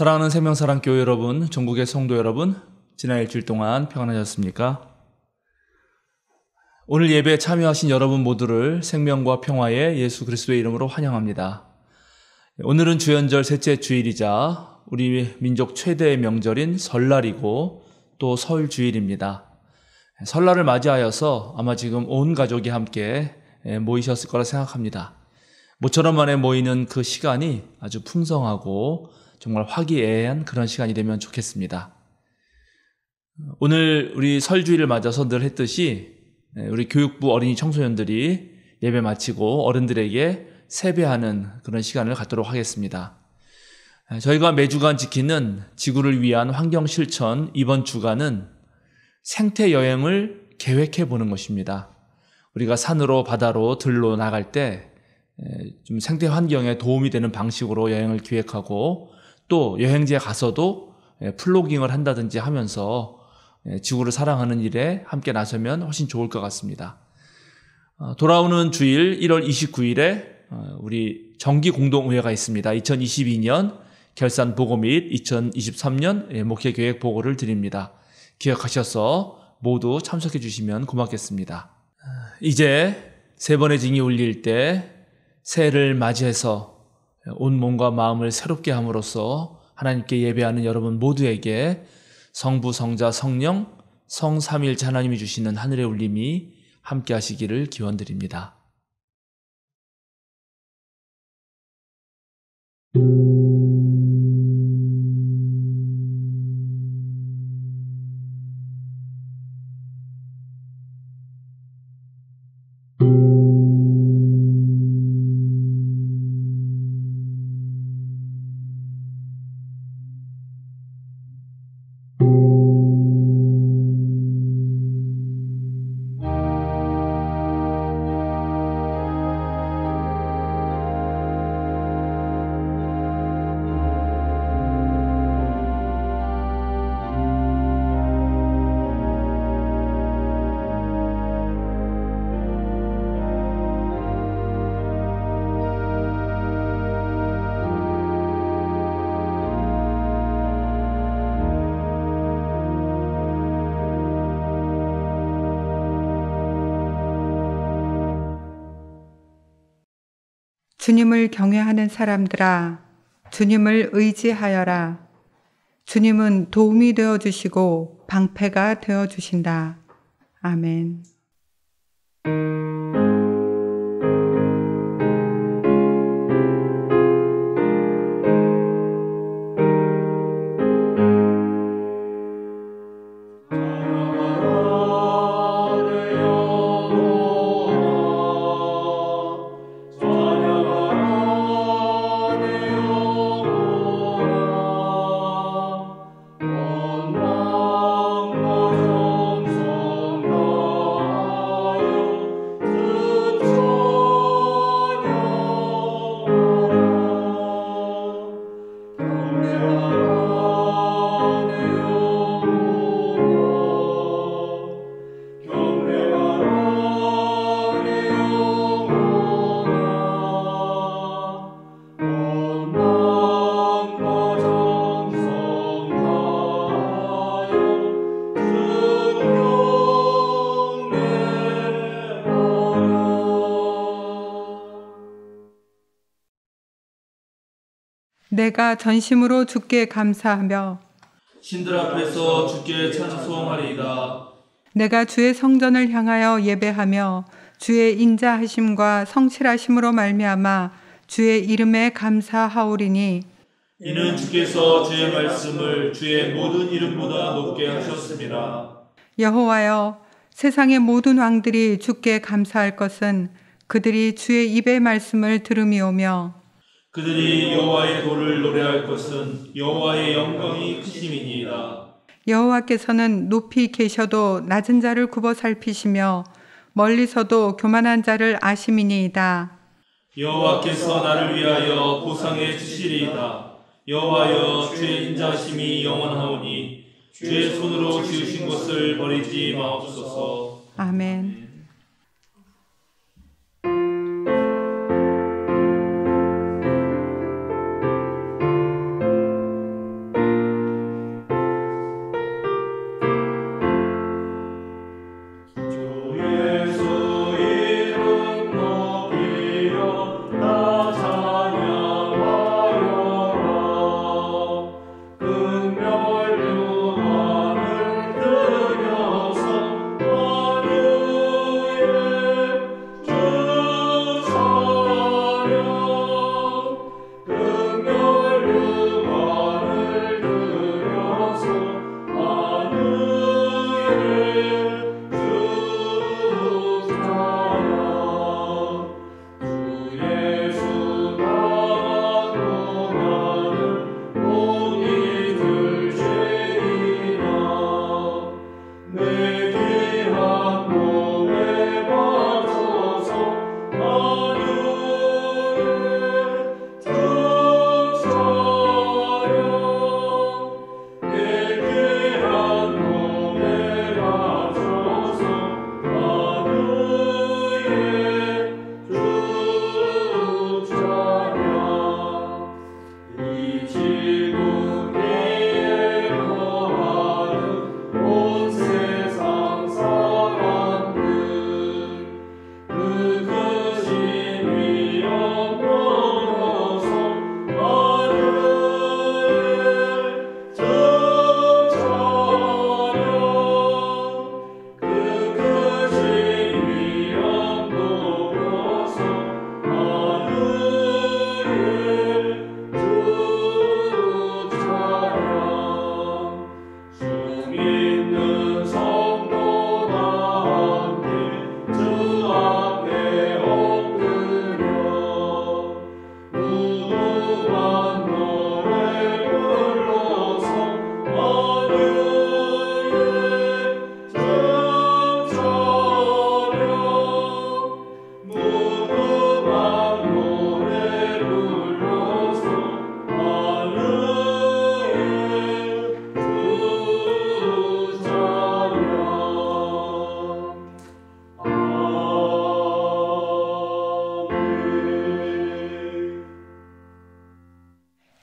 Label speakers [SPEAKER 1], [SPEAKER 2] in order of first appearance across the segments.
[SPEAKER 1] 사랑하는 생명사랑교회 여러분, 전국의 성도 여러분, 지난 일주일 동안 평안하셨습니까? 오늘 예배에 참여하신 여러분 모두를 생명과 평화의 예수 그리스도의 이름으로 환영합니다. 오늘은 주연절 셋째 주일이자 우리 민족 최대의 명절인 설날이고 또 설 주일입니다. 설날을 맞이하여서 아마 지금 온 가족이 함께 모이셨을 거라 생각합니다. 모처럼 만에 모이는 그 시간이 아주 풍성하고 정말 화기애애한 그런 시간이 되면 좋겠습니다. 오늘 우리 설주일을 맞아서 늘 했듯이 우리 교육부 어린이 청소년들이 예배 마치고 어른들에게 세배하는 그런 시간을 갖도록 하겠습니다. 저희가 매주간 지키는 지구를 위한 환경실천 이번 주간은 생태여행을 계획해 보는 것입니다. 우리가 산으로 바다로 들로 나갈 때 좀 생태 환경에 도움이 되는 방식으로 여행을 기획하고 또 여행지에 가서도 플로깅을 한다든지 하면서 지구를 사랑하는 일에 함께 나서면 훨씬 좋을 것 같습니다. 돌아오는 주일 1월 29일에 우리 정기공동의회가 있습니다. 2022년 결산 보고 및 2023년 목회계획 보고를 드립니다. 기억하셔서 모두 참석해 주시면 고맙겠습니다. 이제 세 번의 징이 울릴 때 새해를 맞이해서 온 몸과 마음을 새롭게 함으로써 하나님께 예배하는 여러분 모두에게 성부, 성자, 성령, 성삼위일체 하나님이 주시는 하늘의 울림이 함께 하시기를 기원드립니다.
[SPEAKER 2] 주님을 경외하는 사람들아, 주님을 의지하여라. 주님은 도움이 되어주시고 방패가 되어주신다. 아멘. 내가 전심으로 주께 감사하며
[SPEAKER 1] 신들 앞에서 주께 찬송하리이다.
[SPEAKER 2] 내가 주의 성전을 향하여 예배하며 주의 인자하심과 성실하심으로 말미암아 주의 이름에 감사하오리니
[SPEAKER 1] 이는 주께서 주의 말씀을 주의 모든 이름보다 높게 하셨습니다.
[SPEAKER 2] 여호와여, 세상의 모든 왕들이 주께 감사할 것은 그들이 주의 입의 말씀을 들음이오며
[SPEAKER 1] 그들이 여호와의 도를 노래할 것은 여호와의 영광이 크심이니이다.
[SPEAKER 2] 여호와께서는 높이 계셔도 낮은 자를 굽어 살피시며 멀리서도 교만한 자를 아심이니이다.
[SPEAKER 1] 여호와께서 나를 위하여 보상해 주시리이다. 여호와여, 주의 인자하심이 영원하오니 주의 손으로 지으신 것을 버리지 마옵소서.
[SPEAKER 2] 아멘.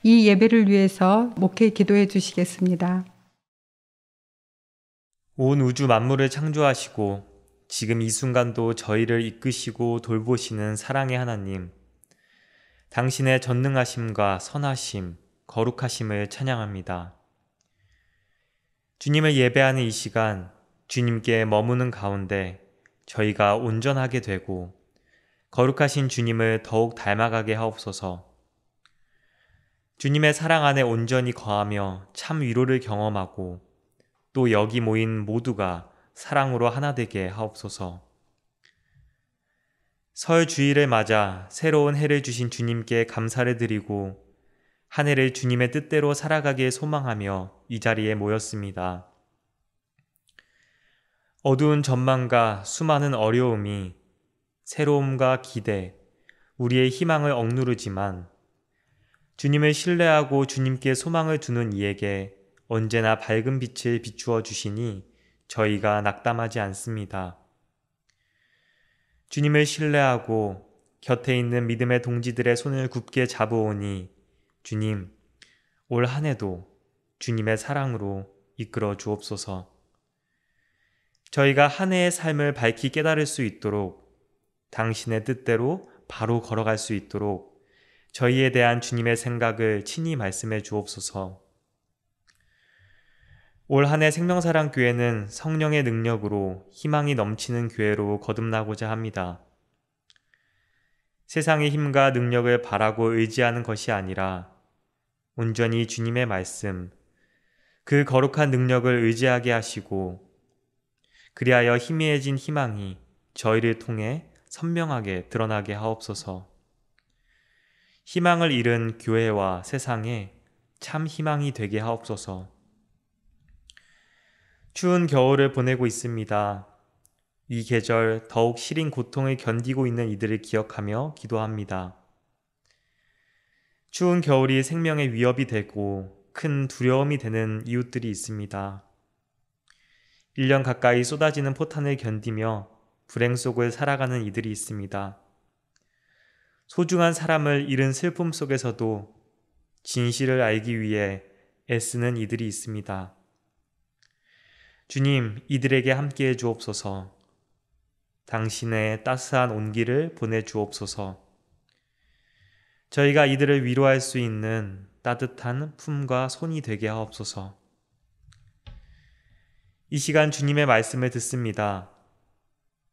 [SPEAKER 2] 이 예배를 위해서 목회 기도해 주시겠습니다.
[SPEAKER 3] 온 우주 만물을 창조하시고 지금 이 순간도 저희를 이끄시고 돌보시는 사랑의 하나님, 당신의 전능하심과 선하심, 거룩하심을 찬양합니다. 주님을 예배하는 이 시간, 주님께 머무는 가운데 저희가 온전하게 되고 거룩하신 주님을 더욱 닮아가게 하옵소서. 주님의 사랑 안에 온전히 거하며 참 위로를 경험하고 또 여기 모인 모두가 사랑으로 하나 되게 하옵소서. 설 주일을 맞아 새로운 해를 주신 주님께 감사를 드리고 한 해를 주님의 뜻대로 살아가길 소망하며 이 자리에 모였습니다. 어두운 전망과 수많은 어려움이 새로움과 기대, 우리의 희망을 억누르지만 주님을 신뢰하고 주님께 소망을 두는 이에게 언제나 밝은 빛을 비추어 주시니 저희가 낙담하지 않습니다. 주님을 신뢰하고 곁에 있는 믿음의 동지들의 손을 굳게 잡으오니 주님, 올 한 해도 주님의 사랑으로 이끌어 주옵소서. 저희가 한 해의 삶을 밝히 깨달을 수 있도록 당신의 뜻대로 바로 걸어갈 수 있도록 저희에 대한 주님의 생각을 친히 말씀해 주옵소서. 올 한 해 생명사랑교회는 성령의 능력으로 희망이 넘치는 교회로 거듭나고자 합니다. 세상의 힘과 능력을 바라고 의지하는 것이 아니라 온전히 주님의 말씀, 그 거룩한 능력을 의지하게 하시고 그리하여 희미해진 희망이 저희를 통해 선명하게 드러나게 하옵소서. 희망을 잃은 교회와 세상에 참 희망이 되게 하옵소서. 추운 겨울을 보내고 있습니다. 이 계절 더욱 시린 고통을 견디고 있는 이들을 기억하며 기도합니다. 추운 겨울이 생명의 위협이 되고 큰 두려움이 되는 이웃들이 있습니다. 1년 가까이 쏟아지는 포탄을 견디며 불행 속을 살아가는 이들이 있습니다. 소중한 사람을 잃은 슬픔 속에서도 진실을 알기 위해 애쓰는 이들이 있습니다. 주님, 이들에게 함께해 주옵소서. 당신의 따스한 온기를 보내주옵소서. 저희가 이들을 위로할 수 있는 따뜻한 품과 손이 되게 하옵소서. 이 시간 주님의 말씀을 듣습니다.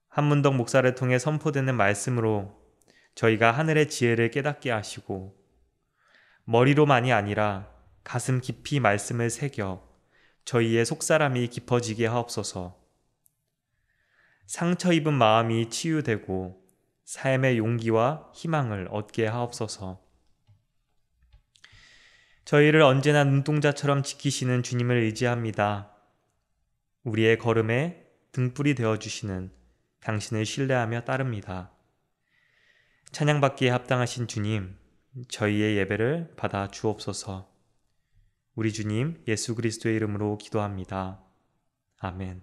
[SPEAKER 3] 한문덕 목사를 통해 선포되는 말씀으로 저희가 하늘의 지혜를 깨닫게 하시고 머리로만이 아니라 가슴 깊이 말씀을 새겨 저희의 속사람이 깊어지게 하옵소서. 상처 입은 마음이 치유되고 삶의 용기와 희망을 얻게 하옵소서. 저희를 언제나 눈동자처럼 지키시는 주님을 의지합니다. 우리의 걸음에 등불이 되어주시는 당신을 신뢰하며 따릅니다. 찬양받기에 합당하신 주님, 저희의 예배를 받아 주옵소서. 우리 주님 예수 그리스도의 이름으로 기도합니다. 아멘.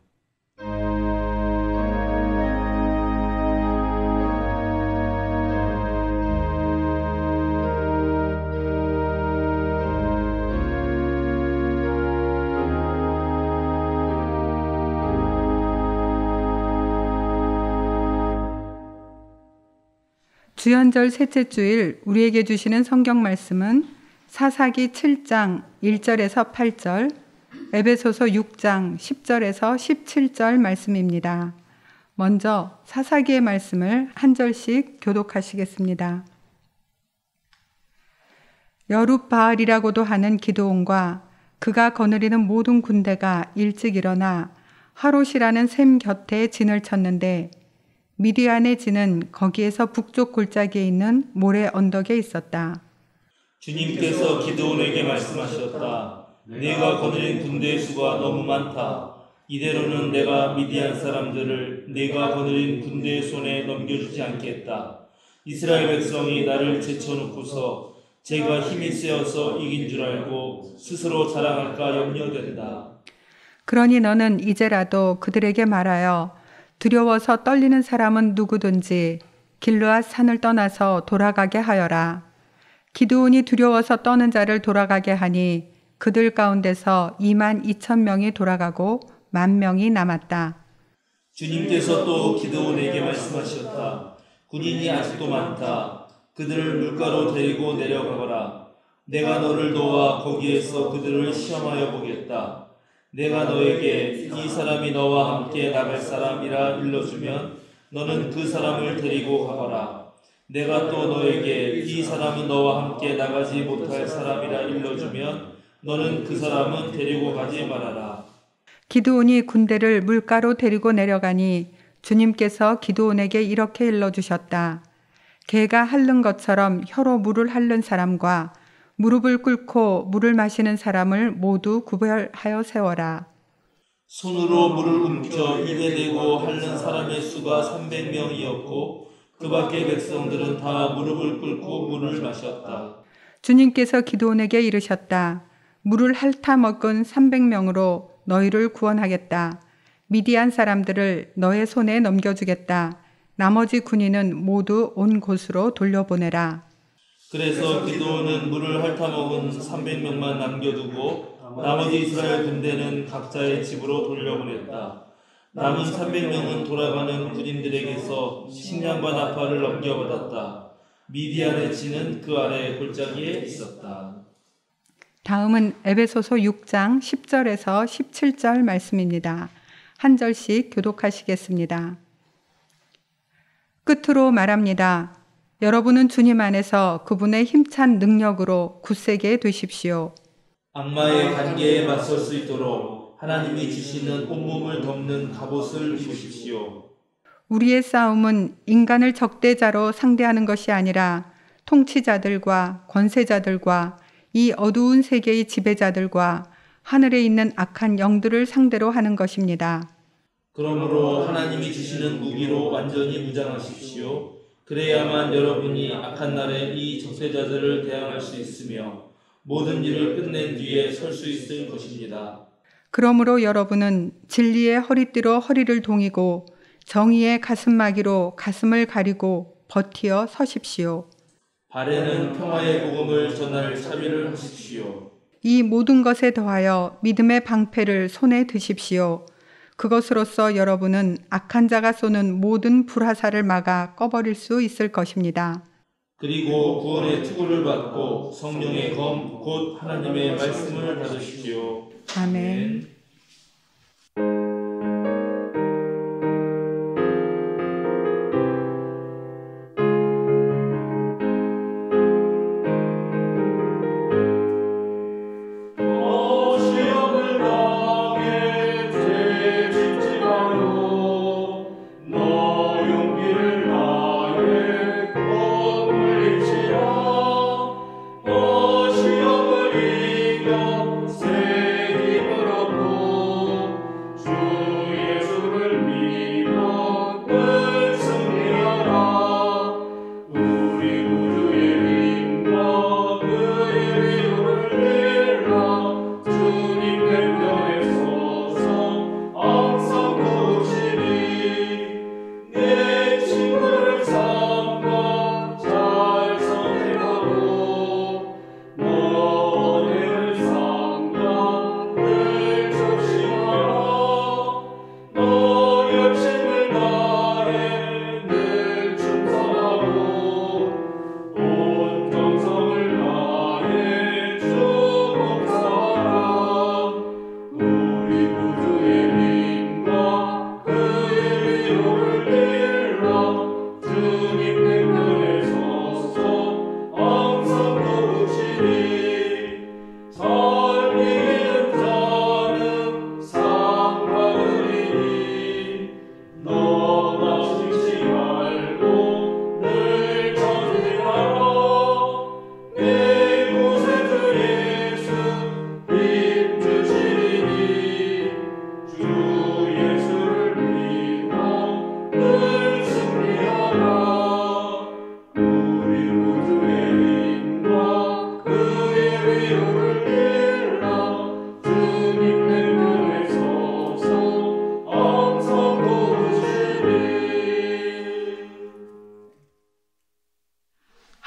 [SPEAKER 2] 주연절 셋째 주일 우리에게 주시는 성경 말씀은 사사기 7장 1절에서 8절, 에베소서 6장 10절에서 17절 말씀입니다. 먼저 사사기의 말씀을 한 절씩 교독하시겠습니다. 여룻바알이라고도 하는 기드온과 그가 거느리는 모든 군대가 일찍 일어나 하롯이라는 샘 곁에 진을 쳤는데 미디안의 진은 거기에서 북쪽 골짜기에 있는 모래 언덕에 있었다.
[SPEAKER 4] 주님께서 기드온에게 말씀하셨다. 네가 거느린 군대의 수가 너무 많다. 이대로는 내가 미디안 사람들을 네가 거느린 군대의 손에 넘겨주지 않겠다. 이스라엘 백성이 나를 제쳐놓고서 제가 힘이 세어서 이긴 줄 알고 스스로 자랑할까 염려된다.
[SPEAKER 2] 그러니 너는 이제라도 그들에게 말하여 두려워서 떨리는 사람은 누구든지 길르앗 산을 떠나서 돌아가게 하여라. 기드온이 두려워서 떠는 자를 돌아가게 하니 그들 가운데서 22,000명이 돌아가고 10,000명이 남았다.
[SPEAKER 4] 주님께서 또 기드온에게 말씀하셨다. 군인이 아직도 많다. 그들을 물가로 데리고 내려가거라. 내가 너를 도와 거기에서 그들을 시험하여 보겠다. 내가 너에게 이 사람이 너와 함께 나갈 사람이라 일러주면 너는 그 사람을 데리고 가거라. 내가 또 너에게 이 사람은 너와 함께 나가지 못할 사람이라 일러주면 너는 그 사람은 데리고 가지 말아라.
[SPEAKER 2] 기드온이 군대를 물가로 데리고 내려가니 주님께서 기드온에게 이렇게 일러주셨다. 개가 핥는 것처럼 혀로 물을 핥는 사람과 무릎을 꿇고 물을 마시는 사람을 모두 구별하여 세워라.
[SPEAKER 4] 손으로 물을 움켜 입에 대고 핥는 사람의 수가 300명이었고 그 밖의 백성들은 다 무릎을 꿇고 물을 마셨다.
[SPEAKER 2] 주님께서 기드온에게 이르셨다. 물을 핥아 먹은 300명으로 너희를 구원하겠다. 미디안 사람들을 너의 손에 넘겨주겠다. 나머지 군인은 모두 온 곳으로 돌려보내라.
[SPEAKER 4] 그래서 기드온은 물을 핥아먹은 300명만 남겨두고 나머지 이스라엘 군대는 각자의 집으로 돌려보냈다. 남은 300명은 돌아가는 군인들에게서 식량과 나팔을 넘겨받았다. 미디안의 진은 그 아래 골짜기에 있었다.
[SPEAKER 2] 다음은 에베소서 6장 10절에서 17절 말씀입니다. 한 절씩 교독하시겠습니다. 끝으로 말합니다. 여러분은 주님 안에서 그분의 힘찬 능력으로 굳세게 되십시오.
[SPEAKER 4] 악마의 관계에 맞설 수 있도록 하나님이 주시는 온몸을 덮는 갑옷을 입으십시오.
[SPEAKER 2] 우리의 싸움은 인간을 적대자로 상대하는 것이 아니라 통치자들과 권세자들과 이 어두운 세계의 지배자들과 하늘에 있는 악한 영들을 상대로 하는 것입니다.
[SPEAKER 4] 그러므로 하나님이 주시는 무기로 완전히 무장하십시오. 그래야만 여러분이 악한 날에 이 적대자들을 대항할 수 있으며 모든 일을 끝낸 뒤에 설 수 있을 것입니다.
[SPEAKER 2] 그러므로 여러분은 진리의 허리띠로 허리를 동이고 정의의 가슴마기로 가슴을 가리고 버티어 서십시오.
[SPEAKER 4] 발에는 평화의 복음을 전할 차비를 하십시오.
[SPEAKER 2] 이 모든 것에 더하여 믿음의 방패를 손에 드십시오. 그것으로써 여러분은 악한 자가 쏘는 모든 불화살을 막아 꺼버릴 수 있을 것입니다.
[SPEAKER 4] 그리고 구원의 투구를 받고 성령의 검 곧 하나님의 말씀을 받으십시오.
[SPEAKER 2] 아멘.
[SPEAKER 5] 새 힘으로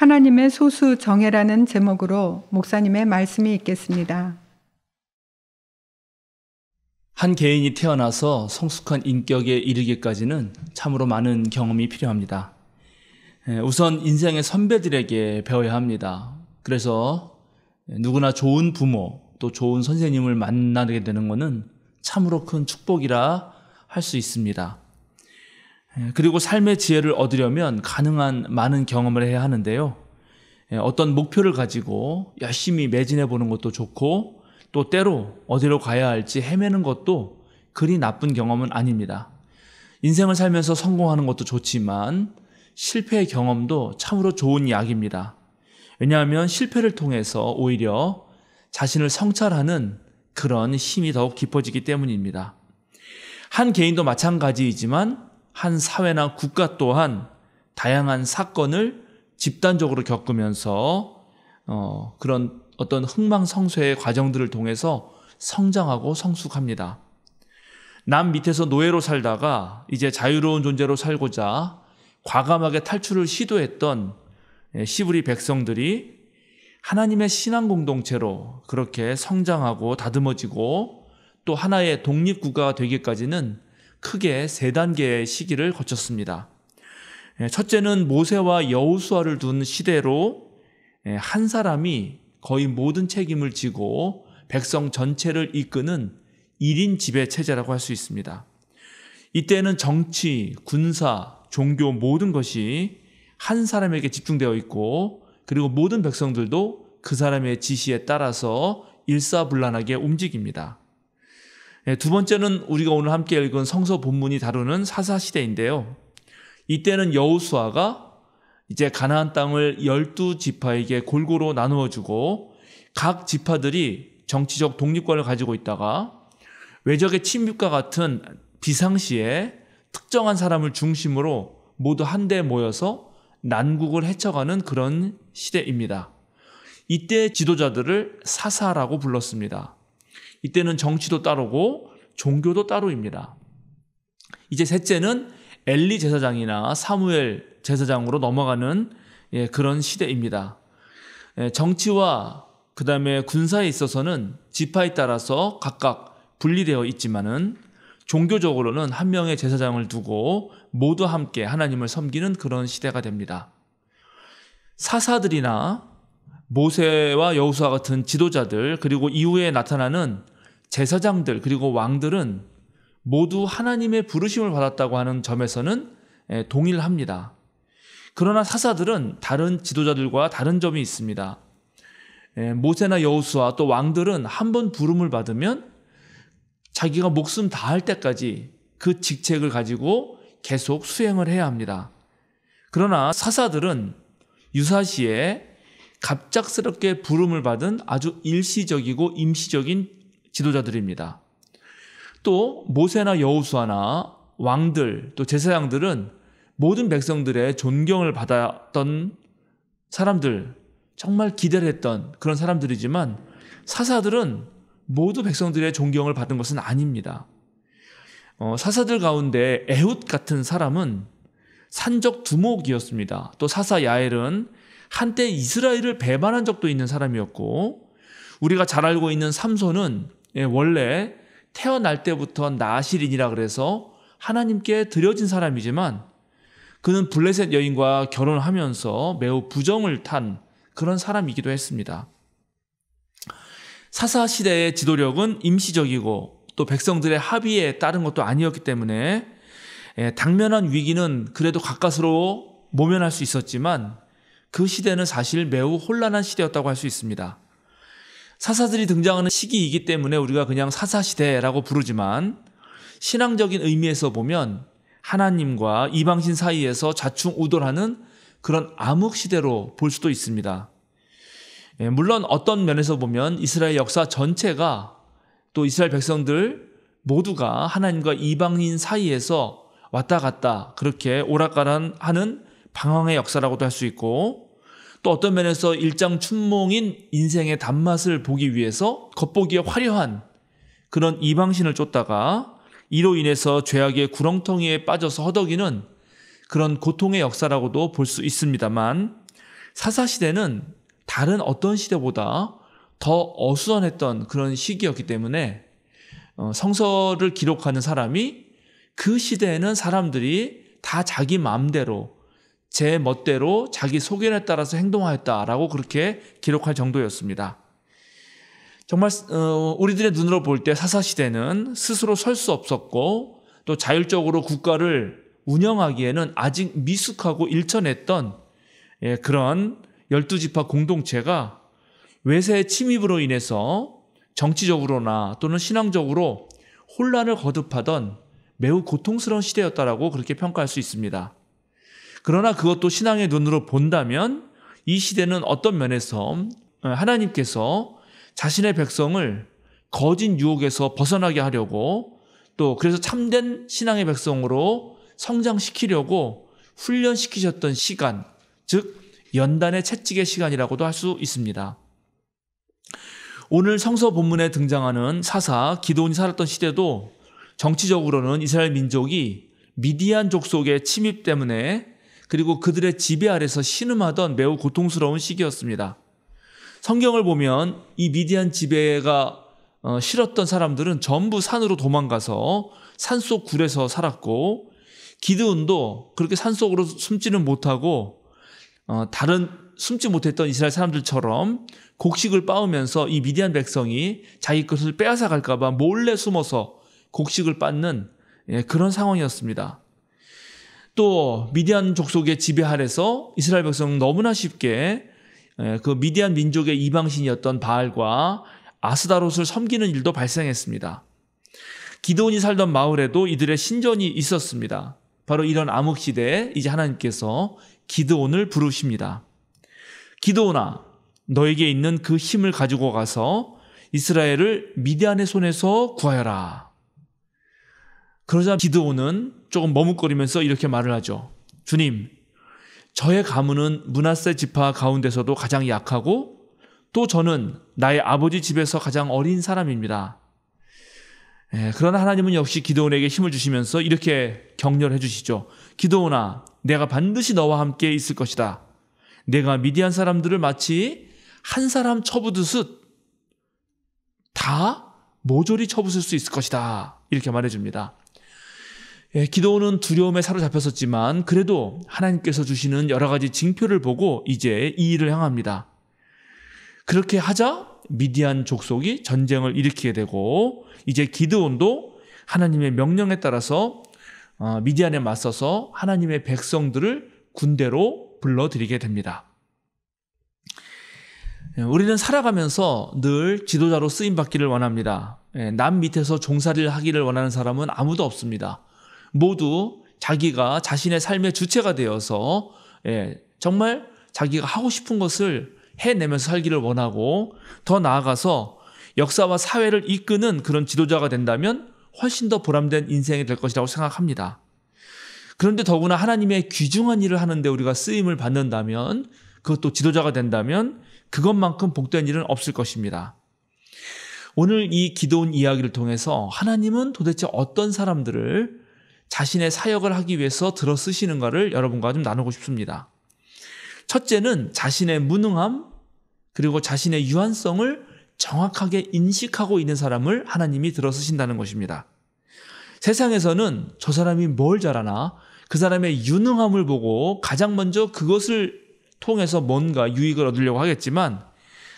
[SPEAKER 2] 하나님의 소수 정예라는 제목으로 목사님의 말씀이 있겠습니다.
[SPEAKER 1] 한 개인이 태어나서 성숙한 인격에 이르기까지는 참으로 많은 경험이 필요합니다. 우선 인생의 선배들에게 배워야 합니다. 그래서 누구나 좋은 부모 또 좋은 선생님을 만나게 되는 것은 참으로 큰 축복이라 할 수 있습니다. 그리고 삶의 지혜를 얻으려면 가능한 많은 경험을 해야 하는데요. 어떤 목표를 가지고 열심히 매진해 보는 것도 좋고 또 때로 어디로 가야 할지 헤매는 것도 그리 나쁜 경험은 아닙니다. 인생을 살면서 성공하는 것도 좋지만 실패의 경험도 참으로 좋은 약입니다. 왜냐하면 실패를 통해서 오히려 자신을 성찰하는 그런 힘이 더욱 깊어지기 때문입니다. 한 개인도 마찬가지이지만 한 사회나 국가 또한 다양한 사건을 집단적으로 겪으면서 그런 어떤 흥망성쇠의 과정들을 통해서 성장하고 성숙합니다. 남 밑에서 노예로 살다가 이제 자유로운 존재로 살고자 과감하게 탈출을 시도했던 시브리 백성들이 하나님의 신앙 공동체로 그렇게 성장하고 다듬어지고 또 하나의 독립국가가 되기까지는 크게 3단계의 시기를 거쳤습니다. 첫째는 모세와 여호수아를 둔 시대로 한 사람이 거의 모든 책임을 지고 백성 전체를 이끄는 1인 지배 체제라고 할 수 있습니다. 이때는 정치, 군사, 종교 모든 것이 한 사람에게 집중되어 있고 그리고 모든 백성들도 그 사람의 지시에 따라서 일사불란하게 움직입니다. 두 번째는 우리가 오늘 함께 읽은 성서 본문이 다루는 사사시대인데요. 이때는 여호수아가 이제 가나안 땅을 12지파에게 골고루 나누어주고 각 지파들이 정치적 독립권을 가지고 있다가 외적의 침입과 같은 비상시에 특정한 사람을 중심으로 모두 한데 모여서 난국을 헤쳐가는 그런 시대입니다. 이때 지도자들을 사사라고 불렀습니다. 이때는 정치도 따르고 종교도 따로입니다. 이제 셋째는 엘리 제사장이나 사무엘 제사장으로 넘어가는 그런 시대입니다. 정치와 그 다음에 군사에 있어서는 지파에 따라서 각각 분리되어 있지만은 종교적으로는 한 명의 제사장을 두고 모두 함께 하나님을 섬기는 그런 시대가 됩니다. 사사들이나 모세와 여호수아 같은 지도자들 그리고 이후에 나타나는 제사장들 그리고 왕들은 모두 하나님의 부르심을 받았다고 하는 점에서는 동일합니다. 그러나 사사들은 다른 지도자들과 다른 점이 있습니다. 모세나 여호수아 또 왕들은 한 번 부름을 받으면 자기가 목숨 다할 때까지 그 직책을 가지고 계속 수행을 해야 합니다. 그러나 사사들은 유사시에 갑작스럽게 부름을 받은 아주 일시적이고 임시적인 지도자들입니다. 또 모세나 여호수아나 왕들 또 제사장들은 모든 백성들의 존경을 받았던 사람들, 정말 기대를 했던 그런 사람들이지만 사사들은 모두 백성들의 존경을 받은 것은 아닙니다. 사사들 가운데 에훗 같은 사람은 산적 두목이었습니다. 또 사사 야엘은 한때 이스라엘을 배반한 적도 있는 사람이었고 우리가 잘 알고 있는 삼손은 원래 태어날 때부터 나실인이라 그래서 하나님께 드려진 사람이지만 그는 블레셋 여인과 결혼하면서 매우 부정을 탄 그런 사람이기도 했습니다. 사사 시대의 지도력은 임시적이고 또 백성들의 합의에 따른 것도 아니었기 때문에 당면한 위기는 그래도 가까스로 모면할 수 있었지만 그 시대는 사실 매우 혼란한 시대였다고 할 수 있습니다. 사사들이 등장하는 시기이기 때문에 우리가 그냥 사사시대라고 부르지만 신앙적인 의미에서 보면 하나님과 이방신 사이에서 좌충우돌하는 그런 암흑시대로 볼 수도 있습니다. 물론 어떤 면에서 보면 이스라엘 역사 전체가 또 이스라엘 백성들 모두가 하나님과 이방인 사이에서 왔다 갔다 그렇게 오락가락하는 방황의 역사라고도 할 수 있고 또 어떤 면에서 일장춘몽인 인생의 단맛을 보기 위해서 겉보기에 화려한 그런 이방신을 쫓다가 이로 인해서 죄악의 구렁텅이에 빠져서 허덕이는 그런 고통의 역사라고도 볼 수 있습니다만 사사시대는 다른 어떤 시대보다 더 어수선했던 그런 시기였기 때문에 성서를 기록하는 사람이 그 시대에는 사람들이 다 자기 마음대로 제 멋대로 자기 소견에 따라서 행동하였다라고 그렇게 기록할 정도였습니다. 정말 우리들의 눈으로 볼 때 사사시대는 스스로 설 수 없었고 또 자율적으로 국가를 운영하기에는 아직 미숙하고 일천했던 그런 12지파 공동체가 외세의 침입으로 인해서 정치적으로나 또는 신앙적으로 혼란을 거듭하던 매우 고통스러운 시대였다라고 그렇게 평가할 수 있습니다. 그러나 그것도 신앙의 눈으로 본다면 이 시대는 어떤 면에서 하나님께서 자신의 백성을 거짓 유혹에서 벗어나게 하려고 또 그래서 참된 신앙의 백성으로 성장시키려고 훈련시키셨던 시간, 즉 연단의 채찍의 시간이라고도 할 수 있습니다. 오늘 성서 본문에 등장하는 사사 기드온이 살았던 시대도 정치적으로는 이스라엘 민족이 미디안 족속의 침입 때문에 그리고 그들의 지배 아래서 신음하던 매우 고통스러운 시기였습니다. 성경을 보면 이 미디안 지배가 싫었던 사람들은 전부 산으로 도망가서 산속 굴에서 살았고 기드온도 그렇게 산속으로 숨지는 못하고 다른 숨지 못했던 이스라엘 사람들처럼 곡식을 빻으면서 이 미디안 백성이 자기 것을 빼앗아 갈까 봐 몰래 숨어서 곡식을 빻는 그런 상황이었습니다. 또 미디안 족속의 지배 아래서 이스라엘 백성은 너무나 쉽게 그 미디안 민족의 이방신이었던 바알과 아스다롯을 섬기는 일도 발생했습니다. 기드온이 살던 마을에도 이들의 신전이 있었습니다. 바로 이런 암흑 시대에 이제 하나님께서 기드온을 부르십니다. 기드온아, 너에게 있는 그 힘을 가지고 가서 이스라엘을 미디안의 손에서 구하여라. 그러자 기드온은 조금 머뭇거리면서 이렇게 말을 하죠. 주님, 저의 가문은 므낫세 지파 가운데서도 가장 약하고 또 저는 나의 아버지 집에서 가장 어린 사람입니다. 그러나 하나님은 역시 기드온에게 힘을 주시면서 이렇게 격려해 주시죠. 기드온아, 내가 반드시 너와 함께 있을 것이다. 내가 미디안 사람들을 마치 한 사람 쳐부듯 다 모조리 쳐부술 수 있을 것이다. 이렇게 말해줍니다. 기드온은 두려움에 사로잡혔었지만 그래도 하나님께서 주시는 여러 가지 징표를 보고 이제 이 일을 향합니다. 그렇게 하자 미디안 족속이 전쟁을 일으키게 되고 이제 기드온도 하나님의 명령에 따라서 미디안에 맞서서 하나님의 백성들을 군대로 불러들이게 됩니다. 우리는 살아가면서 늘 지도자로 쓰임받기를 원합니다. 남 밑에서 종살이를 하기를 원하는 사람은 아무도 없습니다. 모두 자기가 자신의 삶의 주체가 되어서 정말 자기가 하고 싶은 것을 해내면서 살기를 원하고 더 나아가서 역사와 사회를 이끄는 그런 지도자가 된다면 훨씬 더 보람된 인생이 될 것이라고 생각합니다. 그런데 더구나 하나님의 귀중한 일을 하는데 우리가 쓰임을 받는다면 그것도 지도자가 된다면 그것만큼 복된 일은 없을 것입니다. 오늘 이 기드온 이야기를 통해서 하나님은 도대체 어떤 사람들을 자신의 사역을 하기 위해서 들어 쓰시는가를 여러분과 좀 나누고 싶습니다. 첫째는 자신의 무능함 그리고 자신의 유한성을 정확하게 인식하고 있는 사람을 하나님이 들어 쓰신다는 것입니다. 세상에서는 저 사람이 뭘 잘하나 그 사람의 유능함을 보고 가장 먼저 그것을 통해서 뭔가 유익을 얻으려고 하겠지만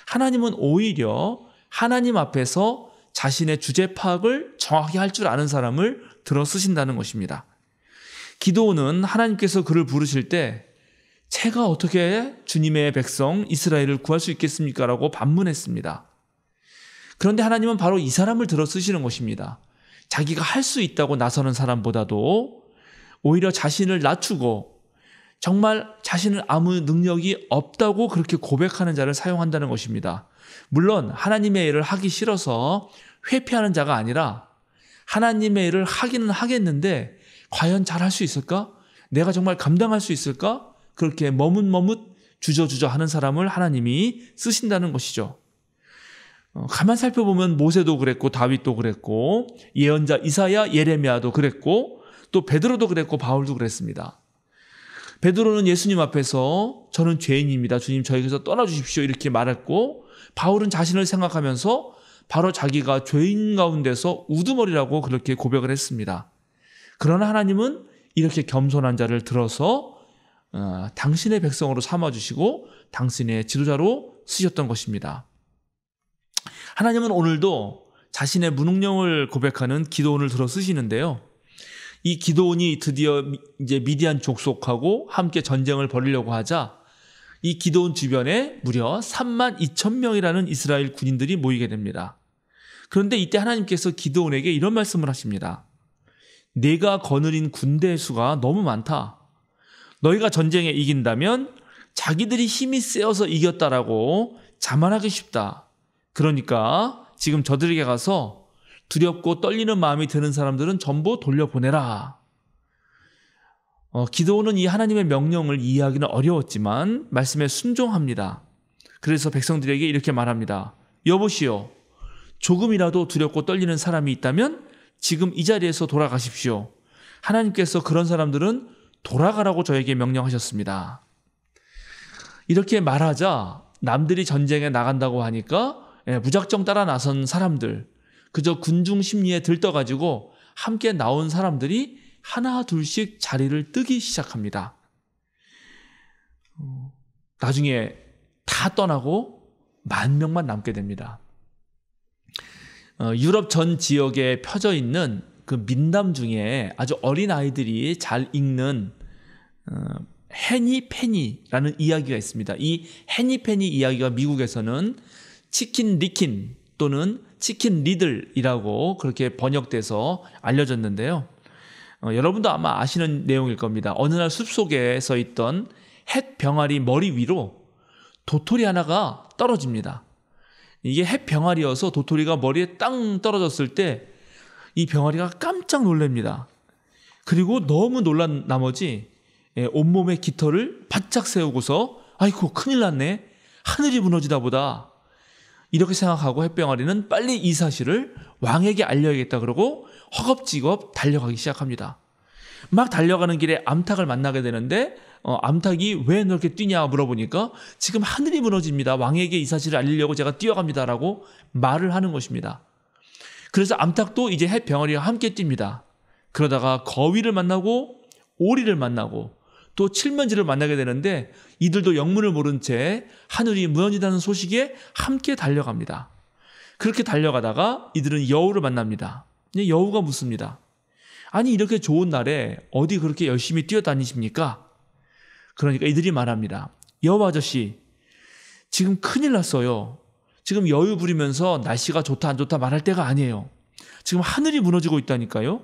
[SPEAKER 1] 하나님은 오히려 하나님 앞에서 자신의 주제 파악을 정확히 할 줄 아는 사람을 들어 쓰신다는 것입니다. 기드온은 하나님께서 그를 부르실 때 제가 어떻게 주님의 백성 이스라엘을 구할 수 있겠습니까? 라고 반문했습니다. 그런데 하나님은 바로 이 사람을 들어 쓰시는 것입니다. 자기가 할 수 있다고 나서는 사람보다도 오히려 자신을 낮추고 정말 자신은 아무 능력이 없다고 그렇게 고백하는 자를 사용한다는 것입니다. 물론 하나님의 일을 하기 싫어서 회피하는 자가 아니라 하나님의 일을 하기는 하겠는데 과연 잘할 수 있을까? 내가 정말 감당할 수 있을까? 그렇게 머뭇머뭇 주저주저 하는 사람을 하나님이 쓰신다는 것이죠. 가만 살펴보면 모세도 그랬고 다윗도 그랬고 예언자 이사야 예레미야도 그랬고 또 베드로도 그랬고 바울도 그랬습니다. 베드로는 예수님 앞에서 저는 죄인입니다. 주님 저에게서 떠나주십시오. 이렇게 말했고, 바울은 자신을 생각하면서 바로 자기가 죄인 가운데서 우두머리라고 그렇게 고백을 했습니다. 그러나 하나님은 이렇게 겸손한 자를 들어서 당신의 백성으로 삼아주시고 당신의 지도자로 쓰셨던 것입니다. 하나님은 오늘도 자신의 무능력을 고백하는 기도원을 들어 쓰시는데요. 이 기도원이 드디어 이제 미디안 족속하고 함께 전쟁을 벌이려고 하자 이 기도원 주변에 무려 32,000명이라는 이스라엘 군인들이 모이게 됩니다. 그런데 이때 하나님께서 기도원에게 이런 말씀을 하십니다. 내가 거느린 군대의 수가 너무 많다. 너희가 전쟁에 이긴다면 자기들이 힘이 세어서 이겼다라고 자만하기 쉽다. 그러니까 지금 저들에게 가서 두렵고 떨리는 마음이 드는 사람들은 전부 돌려보내라. 기도원은 이 하나님의 명령을 이해하기는 어려웠지만 말씀에 순종합니다. 그래서 백성들에게 이렇게 말합니다. 여보시오, 조금이라도 두렵고 떨리는 사람이 있다면 지금 이 자리에서 돌아가십시오. 하나님께서 그런 사람들은 돌아가라고 저에게 명령하셨습니다. 이렇게 말하자 남들이 전쟁에 나간다고 하니까 무작정 따라 나선 사람들, 그저 군중 심리에 들떠가지고 함께 나온 사람들이 하나 둘씩 자리를 뜨기 시작합니다. 나중에 다 떠나고 10,000명만 남게 됩니다. 유럽 전 지역에 펴져 있는 그 민담 중에 아주 어린 아이들이 잘 읽는 해니페니라는 이야기가 있습니다. 이 해니페니 이야기가 미국에서는 치킨 리킨 또는 치킨 리들이라고 그렇게 번역돼서 알려졌는데요. 여러분도 아마 아시는 내용일 겁니다. 어느 날 숲속에 서 있던 햇 병아리 머리 위로 도토리 하나가 떨어집니다. 이게 햇 병아리여서 도토리가 머리에 땅 떨어졌을 때 이 병아리가 깜짝 놀랍니다. 그리고 너무 놀란 나머지 온몸에 깃털을 바짝 세우고서 아이고 큰일 났네. 하늘이 무너지다 보다. 이렇게 생각하고 햇병아리는 빨리 이 사실을 왕에게 알려야겠다 그러고 허겁지겁 달려가기 시작합니다. 막 달려가는 길에 암탉을 만나게 되는데 암탉이 왜 그렇게 뛰냐 물어보니까 지금 하늘이 무너집니다. 왕에게 이 사실을 알리려고 제가 뛰어갑니다라고 말을 하는 것입니다. 그래서 암탉도 이제 햇병아리와 함께 뜁니다. 그러다가 거위를 만나고 오리를 만나고 또 칠면지를 만나게 되는데 이들도 영문을 모른 채 하늘이 무너진다는 소식에 함께 달려갑니다. 그렇게 달려가다가 이들은 여우를 만납니다. 여우가 묻습니다. 아니 이렇게 좋은 날에 어디 그렇게 열심히 뛰어다니십니까? 그러니까 이들이 말합니다. 여우 아저씨, 지금 큰일 났어요. 지금 여유 부리면서 날씨가 좋다 안 좋다 말할 때가 아니에요. 지금 하늘이 무너지고 있다니까요.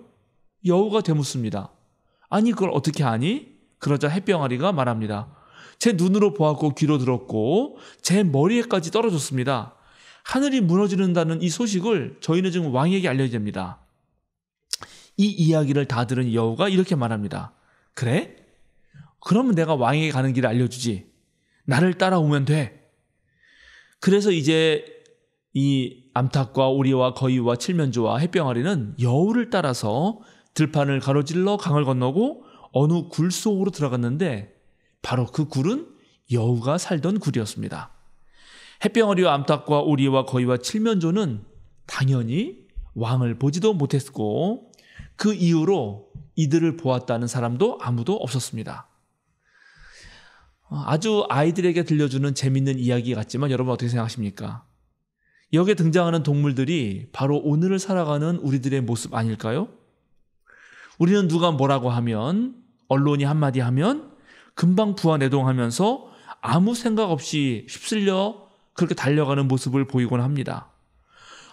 [SPEAKER 1] 여우가 되묻습니다. 아니 그걸 어떻게 아니? 그러자 햇병아리가 말합니다. 제 눈으로 보았고 귀로 들었고 제 머리에까지 떨어졌습니다. 하늘이 무너지는다는 이 소식을 저희는 지금 왕에게 알려야 됩니다. 이 이야기를 다 들은 여우가 이렇게 말합니다. 그래? 그러면 내가 왕에게 가는 길을 알려주지. 나를 따라오면 돼. 그래서 이제 이 암탉과 오리와 거위와 칠면조와 햇병아리는 여우를 따라서 들판을 가로질러 강을 건너고 어느 굴 속으로 들어갔는데 바로 그 굴은 여우가 살던 굴이었습니다. 햇병아리와 암탉과 오리와 거위와 칠면조는 당연히 왕을 보지도 못했고 그 이후로 이들을 보았다는 사람도 아무도 없었습니다. 아주 아이들에게 들려주는 재밌는 이야기 같지만 여러분 어떻게 생각하십니까? 여기에 등장하는 동물들이 바로 오늘을 살아가는 우리들의 모습 아닐까요? 우리는 누가 뭐라고 하면 언론이 한마디 하면 금방 부하내동하면서 아무 생각 없이 휩쓸려 그렇게 달려가는 모습을 보이곤 합니다.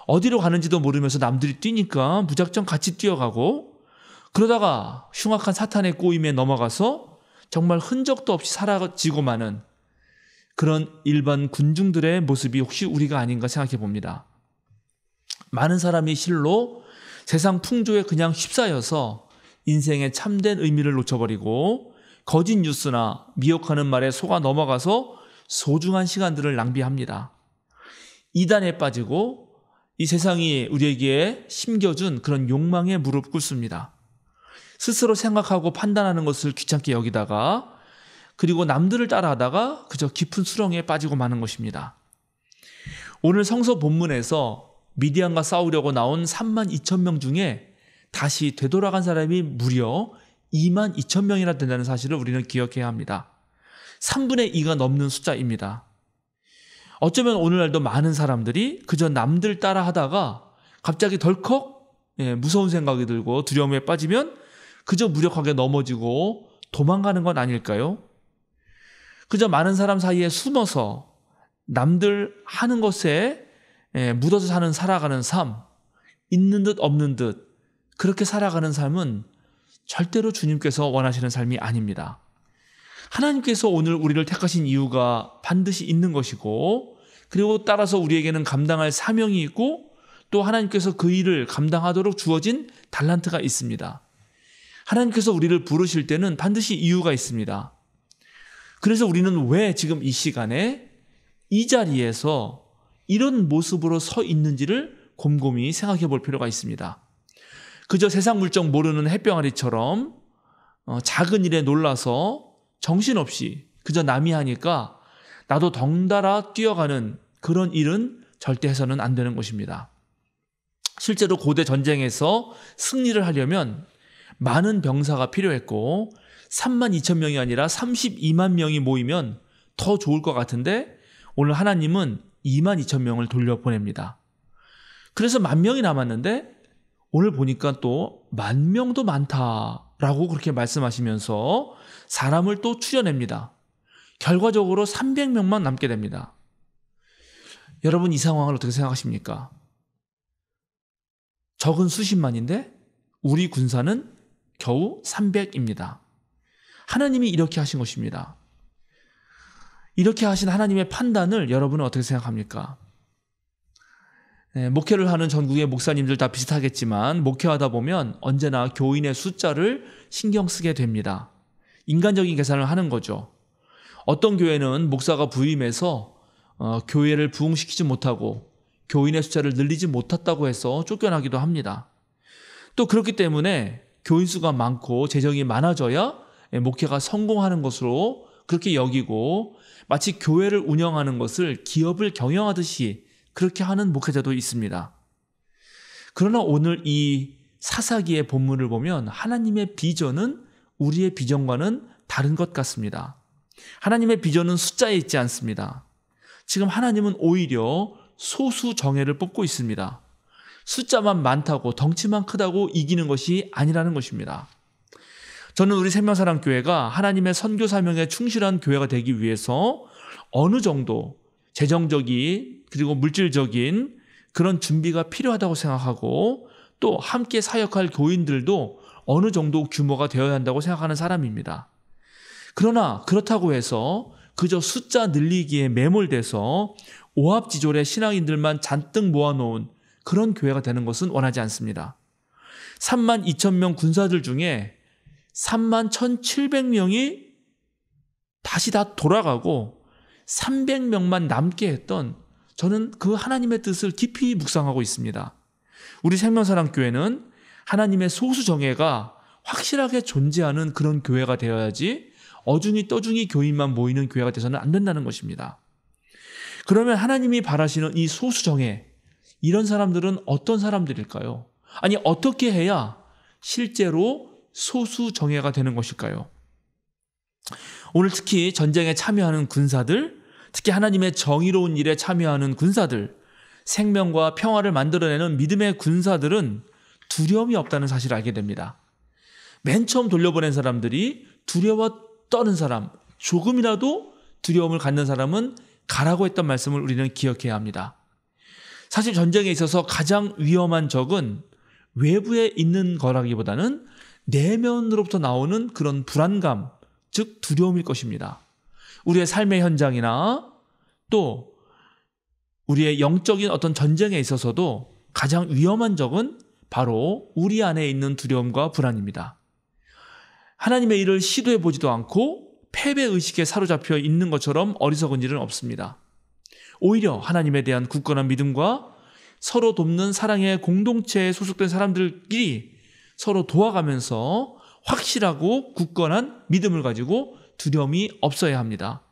[SPEAKER 1] 어디로 가는지도 모르면서 남들이 뛰니까 무작정 같이 뛰어가고 그러다가 흉악한 사탄의 꼬임에 넘어가서 정말 흔적도 없이 사라지고 마는 그런 일반 군중들의 모습이 혹시 우리가 아닌가 생각해 봅니다. 많은 사람이 실로 세상 풍조에 그냥 휩싸여서 인생의 참된 의미를 놓쳐버리고 거짓 뉴스나 미혹하는 말에 속아 넘어가서 소중한 시간들을 낭비합니다. 이단에 빠지고 이 세상이 우리에게 심겨준 그런 욕망에 무릎 꿇습니다. 스스로 생각하고 판단하는 것을 귀찮게 여기다가 그리고 남들을 따라하다가 그저 깊은 수렁에 빠지고 마는 것입니다. 오늘 성서 본문에서 미디안과 싸우려고 나온 32,000명 중에 다시 되돌아간 사람이 무려 22,000명이나 된다는 사실을 우리는 기억해야 합니다. 3분의 2가 넘는 숫자입니다. 어쩌면 오늘날도 많은 사람들이 그저 남들 따라 하다가 갑자기 덜컥 무서운 생각이 들고 두려움에 빠지면 그저 무력하게 넘어지고 도망가는 건 아닐까요? 그저 많은 사람 사이에 숨어서 남들 하는 것에 묻어서 살아가는 삶, 있는 듯 없는 듯 그렇게 살아가는 삶은 절대로 주님께서 원하시는 삶이 아닙니다. 하나님께서 오늘 우리를 택하신 이유가 반드시 있는 것이고, 그리고 따라서 우리에게는 감당할 사명이 있고, 또 하나님께서 그 일을 감당하도록 주어진 달란트가 있습니다. 하나님께서 우리를 부르실 때는 반드시 이유가 있습니다. 그래서 우리는 왜 지금 이 시간에 이 자리에서 이런 모습으로 서 있는지를 곰곰이 생각해 볼 필요가 있습니다. 그저 세상 물정 모르는 햇병아리처럼 작은 일에 놀라서 정신없이 그저 남이 하니까 나도 덩달아 뛰어가는 그런 일은 절대 해서는 안 되는 것입니다. 실제로 고대 전쟁에서 승리를 하려면 많은 병사가 필요했고 32,000명이 아니라 32만 명이 모이면 더 좋을 것 같은데 오늘 하나님은 22,000명을 돌려보냅니다. 그래서 10,000명이 남았는데 오늘 보니까 또 10,000명도 많다라고 그렇게 말씀하시면서 사람을 또 추려냅니다. 결과적으로 300명만 남게 됩니다. 여러분 이 상황을 어떻게 생각하십니까? 적은 수십만인데 우리 군사는 겨우 300입니다. 하나님이 이렇게 하신 것입니다. 이렇게 하신 하나님의 판단을 여러분은 어떻게 생각합니까? 목회를 하는 전국의 목사님들 다 비슷하겠지만 목회하다 보면 언제나 교인의 숫자를 신경 쓰게 됩니다. 인간적인 계산을 하는 거죠. 어떤 교회는 목사가 부임해서 교회를 부흥시키지 못하고 교인의 숫자를 늘리지 못했다고 해서 쫓겨나기도 합니다. 또 그렇기 때문에 교인 수가 많고 재정이 많아져야 목회가 성공하는 것으로 그렇게 여기고 마치 교회를 운영하는 것을 기업을 경영하듯이 그렇게 하는 목회자도 있습니다. 그러나 오늘 이 사사기의 본문을 보면 하나님의 비전은 우리의 비전과는 다른 것 같습니다. 하나님의 비전은 숫자에 있지 않습니다. 지금 하나님은 오히려 소수 정예를 뽑고 있습니다. 숫자만 많다고 덩치만 크다고 이기는 것이 아니라는 것입니다. 저는 우리 생명사랑교회가 하나님의 선교 사명에 충실한 교회가 되기 위해서 어느 정도 재정적인 그리고 물질적인 그런 준비가 필요하다고 생각하고 또 함께 사역할 교인들도 어느 정도 규모가 되어야 한다고 생각하는 사람입니다. 그러나 그렇다고 해서 그저 숫자 늘리기에 매몰돼서 오합지졸의 신앙인들만 잔뜩 모아놓은 그런 교회가 되는 것은 원하지 않습니다. 32,000명 군사들 중에 31,700명이 다시 다 돌아가고 300명만 남게 했던 저는 그 하나님의 뜻을 깊이 묵상하고 있습니다. 우리 생명사랑교회는 하나님의 소수 정예가 확실하게 존재하는 그런 교회가 되어야지 어중이 떠중이 교인만 모이는 교회가 돼서는 안 된다는 것입니다. 그러면 하나님이 바라시는 이 소수 정예, 이런 사람들은 어떤 사람들일까요? 아니 어떻게 해야 실제로 소수 정예가 되는 것일까요? 오늘 특히 전쟁에 참여하는 군사들, 특히 하나님의 정의로운 일에 참여하는 군사들, 생명과 평화를 만들어내는 믿음의 군사들은 두려움이 없다는 사실을 알게 됩니다. 맨 처음 돌려보낸 사람들이 두려워 떠는 사람, 조금이라도 두려움을 갖는 사람은 가라고 했던 말씀을 우리는 기억해야 합니다. 사실 전쟁에 있어서 가장 위험한 적은 외부에 있는 거라기보다는 내면으로부터 나오는 그런 불안감, 즉 두려움일 것입니다. 우리의 삶의 현장이나 또 우리의 영적인 어떤 전쟁에 있어서도 가장 위험한 적은 바로 우리 안에 있는 두려움과 불안입니다. 하나님의 일을 시도해 보지도 않고 패배의식에 사로잡혀 있는 것처럼 어리석은 일은 없습니다. 오히려 하나님에 대한 굳건한 믿음과 서로 돕는 사랑의 공동체에 소속된 사람들끼리 서로 도와가면서 확실하고 굳건한 믿음을 가지고 두려움이 없어야 합니다.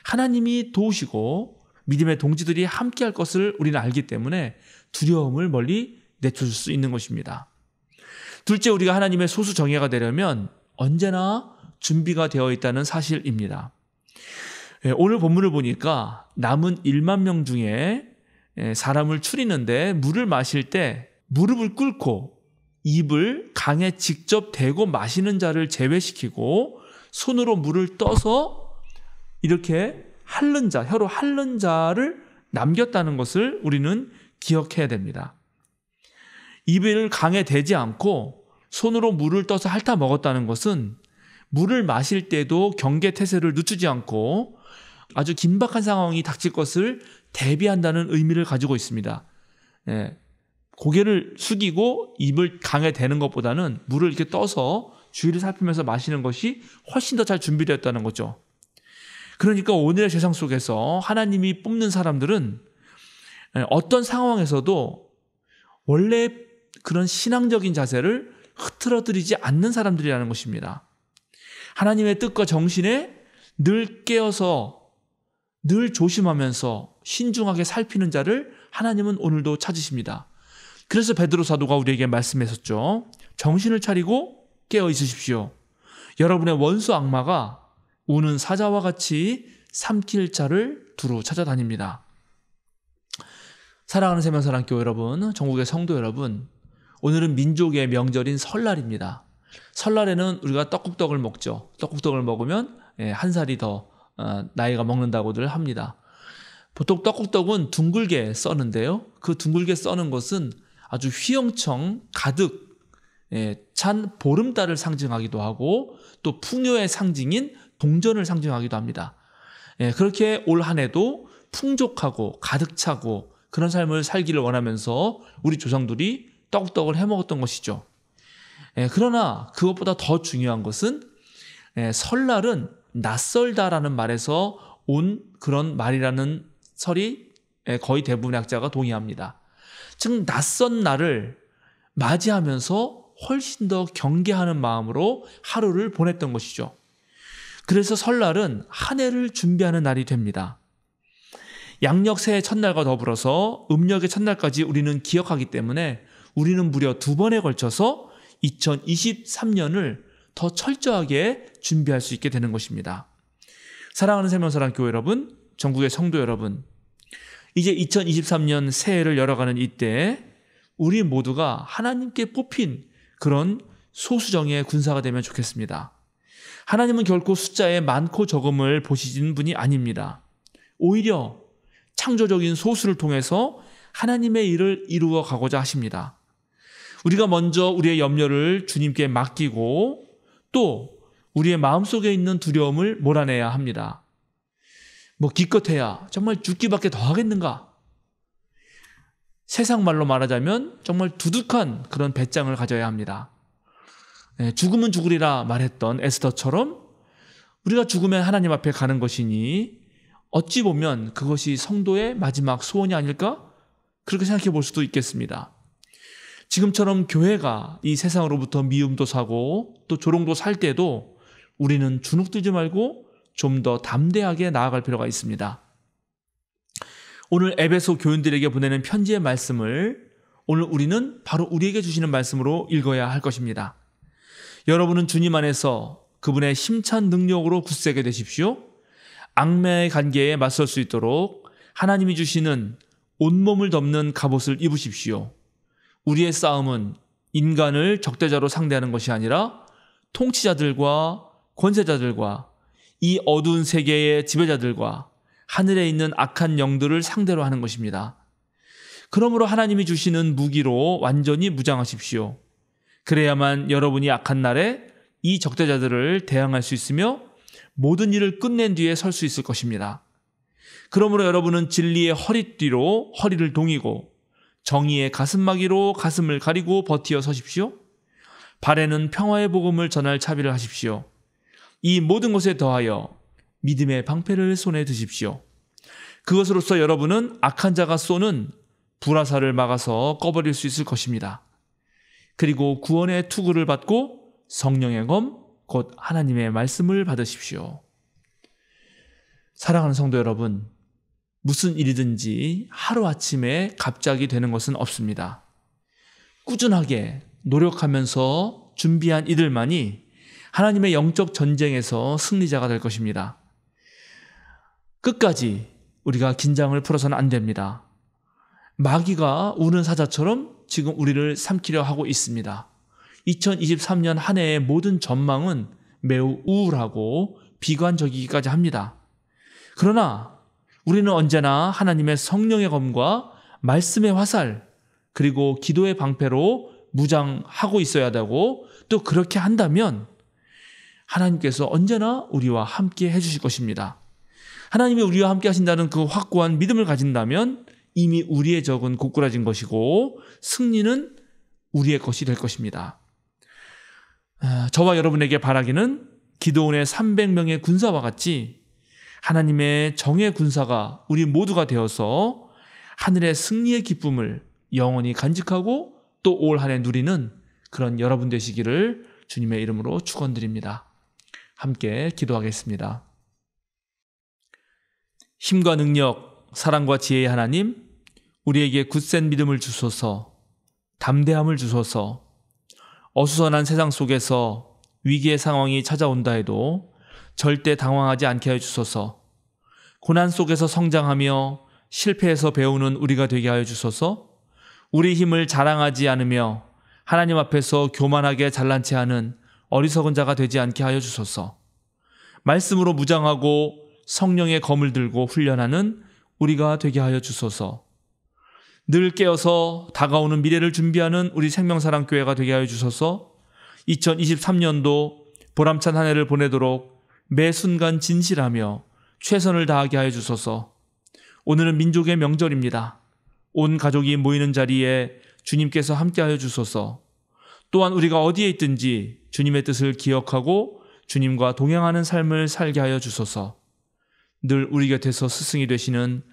[SPEAKER 1] 하나님이 도우시고 믿음의 동지들이 함께할 것을 우리는 알기 때문에 두려움을 멀리 내쳐줄 수 있는 것입니다. 둘째, 우리가 하나님의 소수 정예가 되려면 언제나 준비가 되어 있다는 사실입니다. 오늘 본문을 보니까 남은 1만 명 중에 사람을 추리는데 물을 마실 때 무릎을 꿇고 입을 강에 직접 대고 마시는 자를 제외시키고 손으로 물을 떠서 이렇게 핥는 자, 혀로 핥는 자를 남겼다는 것을 우리는 기억해야 됩니다. 입을 강에 대지 않고 손으로 물을 떠서 핥아 먹었다는 것은 물을 마실 때도 경계태세를 늦추지 않고 아주 긴박한 상황이 닥칠 것을 대비한다는 의미를 가지고 있습니다. 고개를 숙이고 입을 강에 대는 것보다는 물을 이렇게 떠서 주위를 살피면서 마시는 것이 훨씬 더 잘 준비되었다는 거죠. 그러니까 오늘의 세상 속에서 하나님이 뽑는 사람들은 어떤 상황에서도 원래 그런 신앙적인 자세를 흐트러뜨리지 않는 사람들이라는 것입니다. 하나님의 뜻과 정신에 늘 깨어서 늘 조심하면서 신중하게 살피는 자를 하나님은 오늘도 찾으십니다. 그래서 베드로 사도가 우리에게 말씀했었죠. 정신을 차리고 깨어 있으십시오. 여러분의 원수 악마가 우는 사자와 같이 삼킬 자를 두루 찾아다닙니다. 사랑하는 세명사랑교회 여러분, 전국의 성도 여러분, 오늘은 민족의 명절인 설날입니다. 설날에는 우리가 떡국떡을 먹죠. 떡국떡을 먹으면 한 살이 더 나이가 먹는다고들 합니다. 보통 떡국떡은 둥글게 써는데요. 그 둥글게 써는 것은 아주 휘영청 가득 찬 보름달을 상징하기도 하고 또 풍요의 상징인 동전을 상징하기도 합니다. 그렇게 올 한 해도 풍족하고 가득 차고 그런 삶을 살기를 원하면서 우리 조상들이 떡국떡을 해먹었던 것이죠. 그러나 그것보다 더 중요한 것은 설날은 낯설다라는 말에서 온 그런 말이라는 설이 거의 대부분의 학자가 동의합니다. 즉 낯선 날을 맞이하면서 훨씬 더 경계하는 마음으로 하루를 보냈던 것이죠. 그래서 설날은 한 해를 준비하는 날이 됩니다. 양력 새해 첫날과 더불어서 음력의 첫날까지 우리는 기억하기 때문에 우리는 무려 2번에 걸쳐서 2023년을 더 철저하게 준비할 수 있게 되는 것입니다. 사랑하는 세명사랑교회 여러분, 전국의 성도 여러분, 이제 2023년 새해를 열어가는 이때 우리 모두가 하나님께 뽑힌 그런 소수정예의 군사가 되면 좋겠습니다. 하나님은 결코 숫자의 많고 적음을 보시는 분이 아닙니다. 오히려 창조적인 소수를 통해서 하나님의 일을 이루어 가고자 하십니다. 우리가 먼저 우리의 염려를 주님께 맡기고 또 우리의 마음속에 있는 두려움을 몰아내야 합니다. 기껏해야 정말 죽기밖에 더 하겠는가? 세상 말로 말하자면 정말 두둑한 그런 배짱을 가져야 합니다. 죽으면 죽으리라 말했던 에스더처럼 우리가 죽으면 하나님 앞에 가는 것이니 어찌 보면 그것이 성도의 마지막 소원이 아닐까? 그렇게 생각해 볼 수도 있겠습니다. 지금처럼 교회가 이 세상으로부터 미움도 사고 또 조롱도 살 때도 우리는 주눅들지 말고 좀 더 담대하게 나아갈 필요가 있습니다. 오늘 에베소 교인들에게 보내는 편지의 말씀을 오늘 우리는 바로 우리에게 주시는 말씀으로 읽어야 할 것입니다. 여러분은 주님 안에서 그분의 힘찬 능력으로 굳세게 되십시오. 악마의 관계에 맞설 수 있도록 하나님이 주시는 온몸을 덮는 갑옷을 입으십시오. 우리의 싸움은 인간을 적대자로 상대하는 것이 아니라 통치자들과 권세자들과 이 어두운 세계의 지배자들과 하늘에 있는 악한 영들을 상대로 하는 것입니다. 그러므로 하나님이 주시는 무기로 완전히 무장하십시오. 그래야만 여러분이 악한 날에 이 적대자들을 대항할 수 있으며 모든 일을 끝낸 뒤에 설 수 있을 것입니다. 그러므로 여러분은 진리의 허리띠로 허리를 동이고 정의의 가슴막이로 가슴을 가리고 버티어 서십시오. 발에는 평화의 복음을 전할 차비를 하십시오. 이 모든 것에 더하여 믿음의 방패를 손에 드십시오. 그것으로서 여러분은 악한 자가 쏘는 불화살을 막아서 꺼버릴 수 있을 것입니다. 그리고 구원의 투구를 받고 성령의 검, 곧 하나님의 말씀을 받으십시오. 사랑하는 성도 여러분, 무슨 일이든지 하루아침에 갑자기 되는 것은 없습니다. 꾸준하게 노력하면서 준비한 이들만이 하나님의 영적 전쟁에서 승리자가 될 것입니다. 끝까지 우리가 긴장을 풀어서는 안 됩니다. 마귀가 우는 사자처럼 지금 우리를 삼키려 하고 있습니다. 2023년 한 해의 모든 전망은 매우 우울하고 비관적이기까지 합니다. 그러나 우리는 언제나 하나님의 성령의 검과 말씀의 화살, 그리고 기도의 방패로 무장하고 있어야 되고, 또 그렇게 한다면 하나님께서 언제나 우리와 함께 해주실 것입니다. 하나님이 우리와 함께 하신다는 그 확고한 믿음을 가진다면 이미 우리의 적은 고꾸라진 것이고 승리는 우리의 것이 될 것입니다. 저와 여러분에게 바라기는 기드온의 300명의 군사와 같이 하나님의 정의 군사가 우리 모두가 되어서 하늘의 승리의 기쁨을 영원히 간직하고 또 올 한 해 누리는 그런 여러분 되시기를 주님의 이름으로 축원드립니다. 함께 기도하겠습니다. 힘과 능력, 사랑과 지혜의 하나님, 우리에게 굳센 믿음을 주소서, 담대함을 주소서, 어수선한 세상 속에서 위기의 상황이 찾아온다 해도 절대 당황하지 않게 하여 주소서, 고난 속에서 성장하며 실패에서 배우는 우리가 되게 하여 주소서, 우리 힘을 자랑하지 않으며 하나님 앞에서 교만하게 잘난 체 하는 어리석은 자가 되지 않게 하여 주소서, 말씀으로 무장하고 성령의 검을 들고 훈련하는 우리가 되게 하여 주소서, 늘 깨어서 다가오는 미래를 준비하는 우리 생명사랑교회가 되게 하여 주소서, 2023년도 보람찬 한 해를 보내도록 매 순간 진실하며 최선을 다하게 하여 주소서. 오늘은 민족의 명절입니다. 온 가족이 모이는 자리에 주님께서 함께하여 주소서. 또한 우리가 어디에 있든지 주님의 뜻을 기억하고 주님과 동행하는 삶을 살게 하여 주소서. 늘 우리 곁에서 스승이 되시는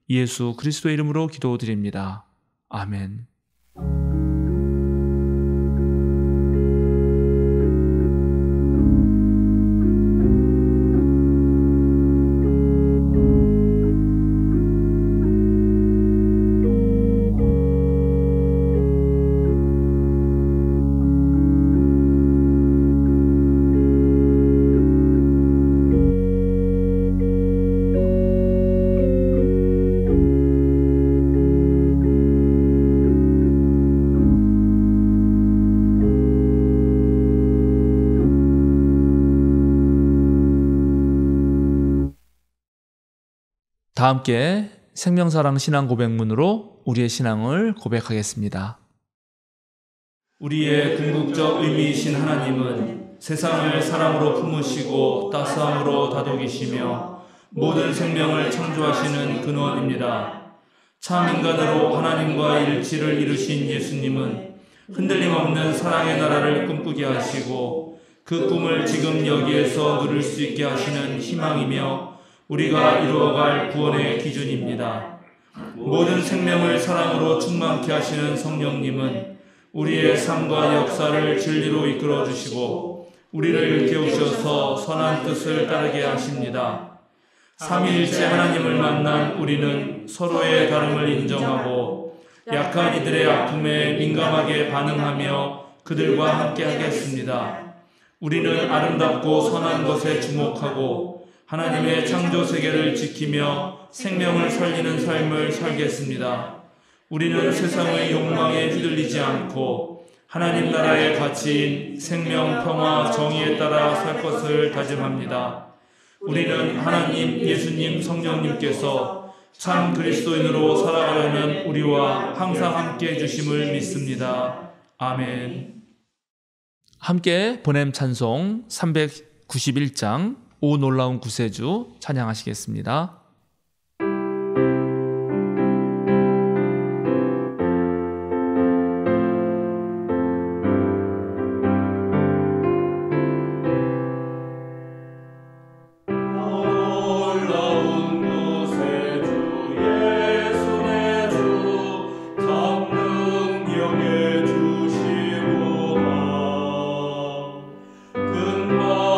[SPEAKER 1] 예수 그리스도의 이름으로 기도드립니다. 아멘. 다 함께 생명사랑 신앙 고백문으로 우리의 신앙을 고백하겠습니다.
[SPEAKER 4] 우리의 궁극적 의미이신 하나님은 세상을 사랑으로 품으시고 따스함으로 다독이시며 모든 생명을 창조하시는 근원입니다. 참 인간으로 하나님과 일치를 이루신 예수님은 흔들림 없는 사랑의 나라를 꿈꾸게 하시고 그 꿈을 지금 여기에서 누릴 수 있게 하시는 희망이며 우리가 이루어갈 구원의 기준입니다. 모든 생명을 사랑으로 충만케 하시는 성령님은 우리의 삶과 역사를 진리로 이끌어 주시고 우리를 일깨우셔서 선한 뜻을 따르게 하십니다. 삼위일체 하나님을 만난 우리는 서로의 다름을 인정하고 약한 이들의 아픔에 민감하게 반응하며 그들과 함께 하겠습니다. 우리는 아름답고 선한 것에 주목하고 하나님의 창조 세계를 지키며 생명을 살리는 삶을 살겠습니다. 우리는 세상의 욕망에 휘둘리지 않고 하나님 나라의 가치인 생명, 평화, 정의에 따라 살 것을 다짐합니다. 우리는 하나님, 예수님, 성령님께서 참 그리스도인으로 살아가려는 우리와 항상 함께 해주심을 믿습니다. 아멘.
[SPEAKER 1] 함께 보냄 찬송 391장 오 놀라운 구세주 찬양하시겠습니다.
[SPEAKER 4] 근마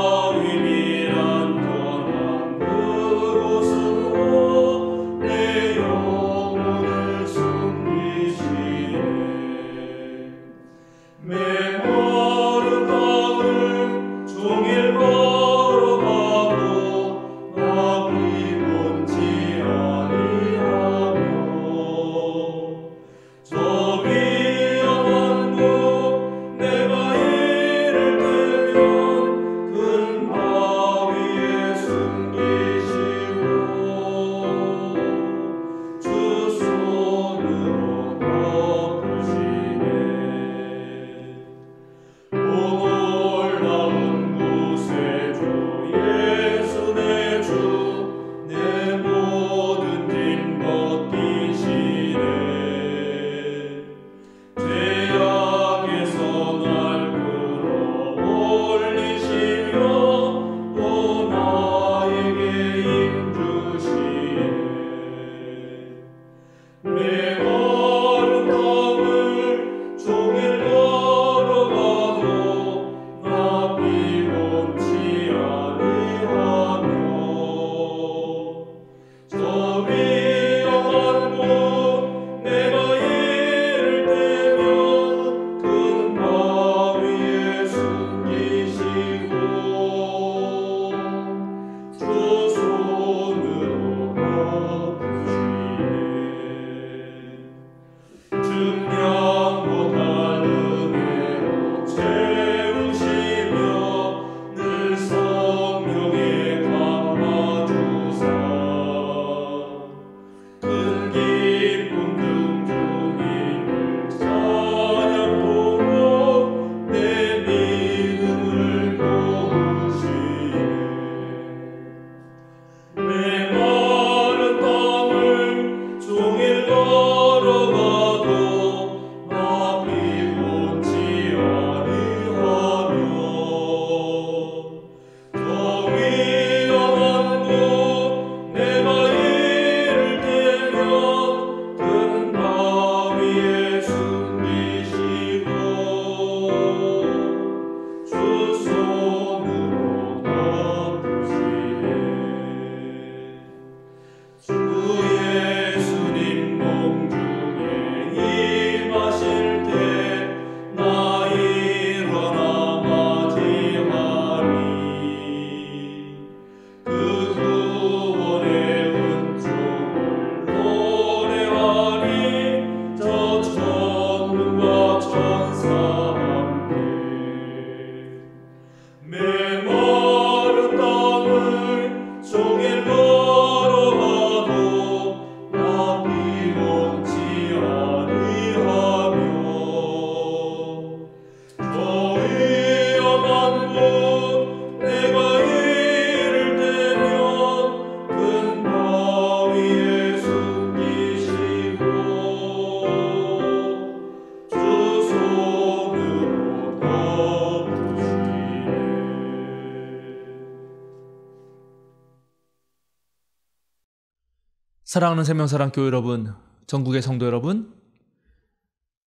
[SPEAKER 1] 사랑하는 생명사랑교회 여러분, 전국의 성도 여러분,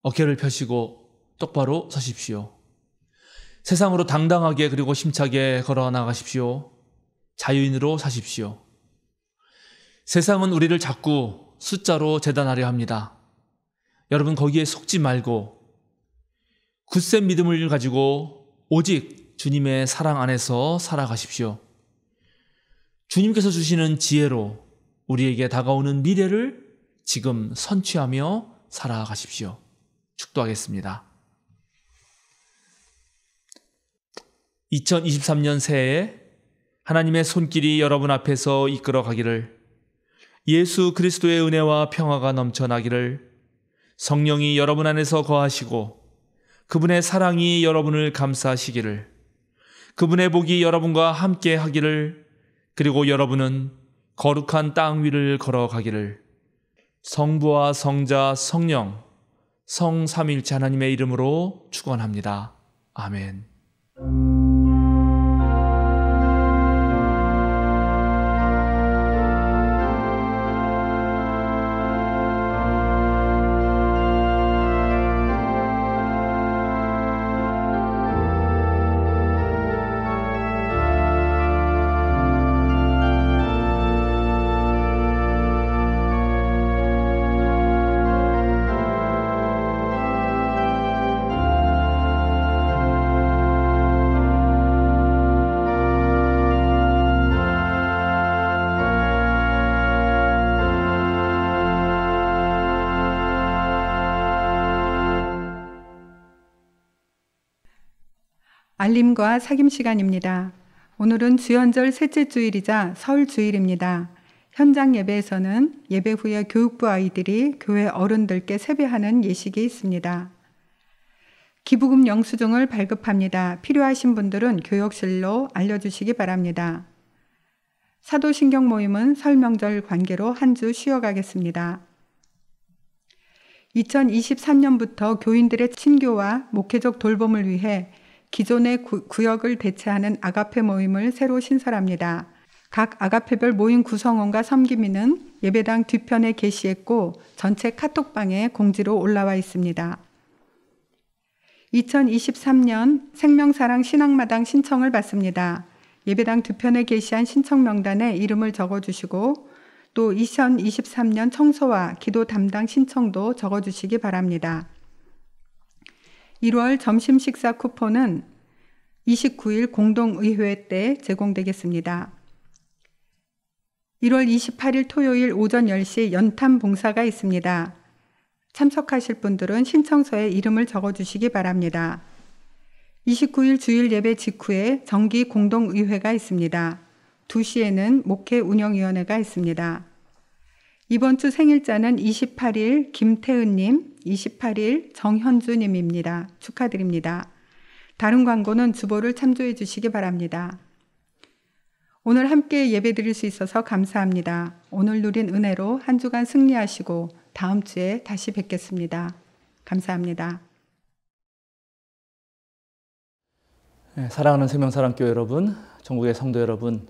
[SPEAKER 1] 어깨를 펴시고 똑바로 서십시오. 세상으로 당당하게 그리고 힘차게 걸어 나가십시오. 자유인으로 사십시오. 세상은 우리를 자꾸 숫자로 재단하려 합니다. 여러분 거기에 속지 말고 굳센 믿음을 가지고 오직 주님의 사랑 안에서 살아가십시오. 주님께서 주시는 지혜로 우리에게 다가오는 미래를 지금 선취하며 살아가십시오. 축도하겠습니다. 2023년 새해 하나님의 손길이 여러분 앞에서 이끌어 가기를, 예수 그리스도의 은혜와 평화가 넘쳐나기를, 성령이 여러분 안에서 거하시고 그분의 사랑이 여러분을 감싸시기를, 그분의 복이 여러분과 함께 하기를, 그리고 여러분은 거룩한 땅 위를 걸어가기를 성부와 성자 성령 성삼위일체 하나님의 이름으로 축원합니다. 아멘.
[SPEAKER 2] 알림과 사김 시간입니다. 오늘은 주연절 셋째 주일이자 설 주일입니다. 현장 예배에서는 예배 후에 교육부 아이들이 교회 어른들께 세배하는 예식이 있습니다. 기부금 영수증을 발급합니다. 필요하신 분들은 교역실로 알려주시기 바랍니다. 사도신경 모임은 설 명절 관계로 한 주 쉬어가겠습니다. 2023년부터 교인들의 친교와 목회적 돌봄을 위해 기존의 구역을 대체하는 아가페 모임을 새로 신설합니다. 각 아가페별 모임 구성원과 섬김인은 예배당 뒤편에 게시했고 전체 카톡방에 공지로 올라와 있습니다. 2023년 생명사랑 신앙마당 신청을 받습니다. 예배당 뒤편에 게시한 신청 명단에 이름을 적어주시고 또 2023년 청소와 기도 담당 신청도 적어주시기 바랍니다. 1월 점심 식사 쿠폰은 29일 공동의회 때 제공되겠습니다. 1월 28일 토요일 오전 10시 연탄 봉사가 있습니다. 참석하실 분들은 신청서에 이름을 적어주시기 바랍니다. 29일 주일 예배 직후에 정기 공동의회가 있습니다. 2시에는 목회 운영위원회가 있습니다. 이번 주 생일자는 28일 김태은님, 28일 정현주님입니다. 축하드립니다. 다른 광고는 주보를 참조해 주시기 바랍니다. 오늘 함께 예배드릴 수 있어서 감사합니다. 오늘 누린 은혜로 한 주간 승리하시고 다음 주에 다시 뵙겠습니다. 감사합니다.
[SPEAKER 1] 사랑하는 생명사랑교회 여러분, 전국의 성도 여러분,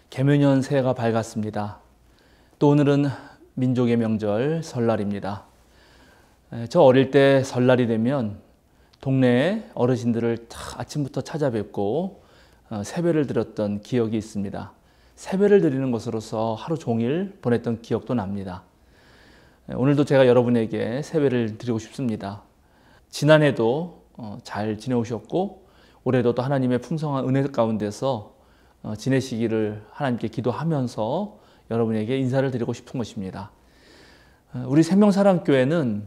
[SPEAKER 1] 개묘년 새해가 밝았습니다. 또 오늘은 민족의 명절 설날입니다. 저 어릴 때 설날이 되면 동네에 어르신들을 아침부터 찾아뵙고 세배를 드렸던 기억이 있습니다. 세배를 드리는 것으로서 하루 종일 보냈던 기억도 납니다. 오늘도 제가 여러분에게 세배를 드리고 싶습니다. 지난해도 잘 지내오셨고 올해도 또 하나님의 풍성한 은혜 가운데서 지내시기를 하나님께 기도하면서 여러분에게 인사를 드리고 싶은 것입니다. 우리 생명사랑교회는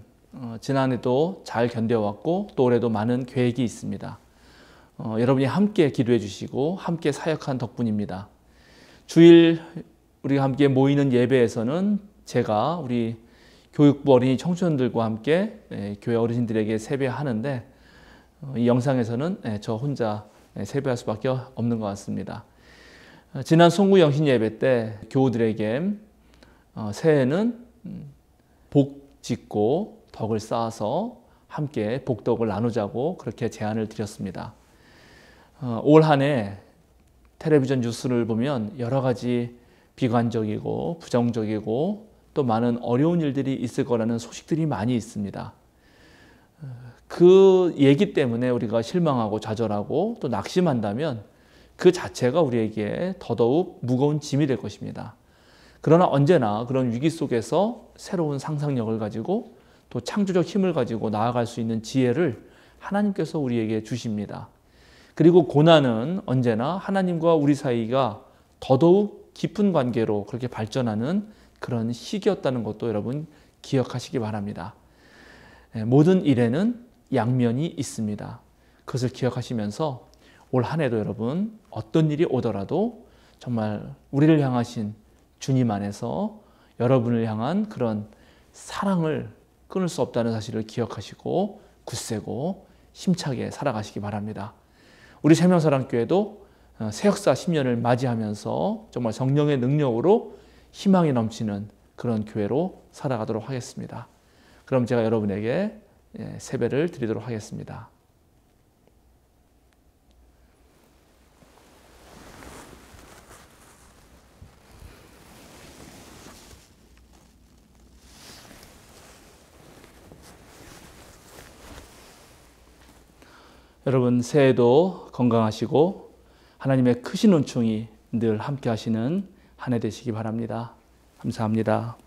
[SPEAKER 1] 지난해도 잘 견뎌왔고 또 올해도 많은 계획이 있습니다. 여러분이 함께 기도해 주시고 함께 사역한 덕분입니다. 주일 우리가 함께 모이는 예배에서는 제가 우리 교육부 어린이 청소년들과 함께 교회 어르신들에게 세배하는데 이 영상에서는 저 혼자 세배할 수밖에 없는 것 같습니다. 지난 송구 영신 예배 때 교우들에게 새해에는 복 짓고 덕을 쌓아서 함께 복덕을 나누자고 그렇게 제안을 드렸습니다. 올 한 해 텔레비전 뉴스를 보면 여러 가지 비관적이고 부정적이고 또 많은 어려운 일들이 있을 거라는 소식들이 많이 있습니다. 그 얘기 때문에 우리가 실망하고 좌절하고 또 낙심한다면 그 자체가 우리에게 더더욱 무거운 짐이 될 것입니다. 그러나 언제나 그런 위기 속에서 새로운 상상력을 가지고 또 창조적 힘을 가지고 나아갈 수 있는 지혜를 하나님께서 우리에게 주십니다. 그리고 고난은 언제나 하나님과 우리 사이가 더더욱 깊은 관계로 그렇게 발전하는 그런 시기였다는 것도 여러분 기억하시기 바랍니다. 모든 일에는 양면이 있습니다. 그것을 기억하시면서 올 한 해도 여러분 어떤 일이 오더라도 정말 우리를 향하신 주님 안에서 여러분을 향한 그런 사랑을 끊을 수 없다는 사실을 기억하시고 굳세고 힘차게 살아가시기 바랍니다. 우리 생명사랑교회도 새 역사 10년을 맞이하면서 정말 성령의 능력으로 희망이 넘치는 그런 교회로 살아가도록 하겠습니다. 그럼 제가 여러분에게 세배를 드리도록 하겠습니다. 여러분 새해도 건강하시고 하나님의 크신 은총이 늘 함께 하시는 한 해 되시기 바랍니다. 감사합니다.